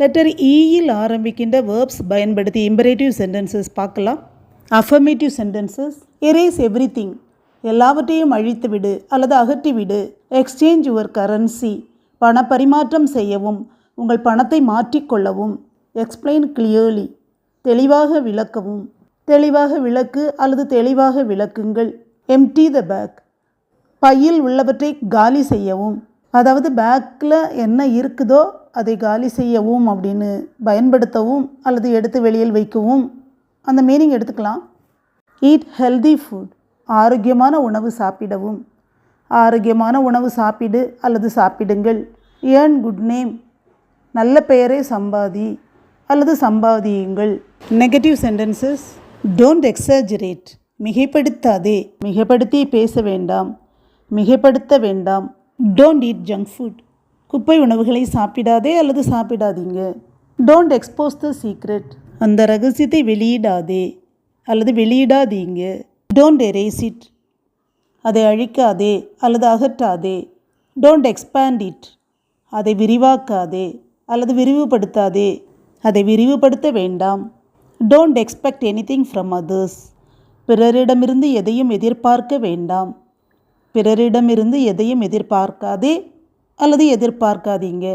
Letter ஈயில் ஆரம்பிக்கின்ற verbs பயன்படுத்தி imperative sentences பார்க்கலாம். அஃபர்மேட்டிவ் சென்டென்சஸ்: எரேஸ் எவ்ரிதிங், எல்லாவற்றையும் அழித்துவிடு அல்லது அகற்றிவிடு. எக்ஸ்சேஞ்ச் யுவர் கரன்சி, பண பரிமாற்றம் செய்யவும், உங்கள் பணத்தை மாற்றிக்கொள்ளவும். எக்ஸ்பிளைன் கிளியர்லி, தெளிவாக விளக்கவும், தெளிவாக விளக்கு அல்லது தெளிவாக விளக்குங்கள். எம்டி த பேக், பையில் உள்ளவற்றை காலி செய்யவும், அதாவது பேக்கில் என்ன இருக்குதோ அதை காலி செய்யவும் அப்படின்னு பயன்படுத்தவும் அல்லது எடுத்து வெளியில் வைக்கவும் அந்த மீனிங் எடுத்துக்கலாம். ஈட் ஹெல்தி ஃபுட், ஆரோக்கியமான உணவு சாப்பிடவும், ஆரோக்கியமான உணவு சாப்பிடு அல்லது சாப்பிடுங்கள். ஏர்ன் குட் நேம், நல்ல பெயரை சம்பாதி அல்லது சம்பாதியுங்கள். நெகட்டிவ் சென்டென்சஸ்: டோன்ட் எக்ஸாஜரேட், மிகைப்படுத்தாதே, மிகைப்படுத்தி பேச வேண்டாம், மிகைப்படுத்த வேண்டாம். டோன்ட் ஈட் ஜங்க் ஃபுட், குப்பை உணவுகளை சாப்பிடாதே அல்லது சாப்பிடாதீங்க. டோன்ட் எக்ஸ்போஸ் த சீக்ரெட், அந்த ரகசியத்தை வெளியிடாதே அல்லது வெளியிடாதீங்க. டோன்ட் எரேஸ் இட், அதை அழிக்காதே அல்லது அகற்றாதே. டோன்ட் எக்ஸ்பேண்ட் இட், அதை விரிவாக்காதே அல்லது விரிவுபடுத்தாதே, அதை விரிவுபடுத்த வேண்டாம். Don't expect anything from others, பிறரிடமிருந்து எதையும் எதிர்பார்க்க வேண்டாம், பிறரிடமிருந்து எதையும் எதிர்பார்க்காதே அல்லது எதிர்பார்க்காதீங்க.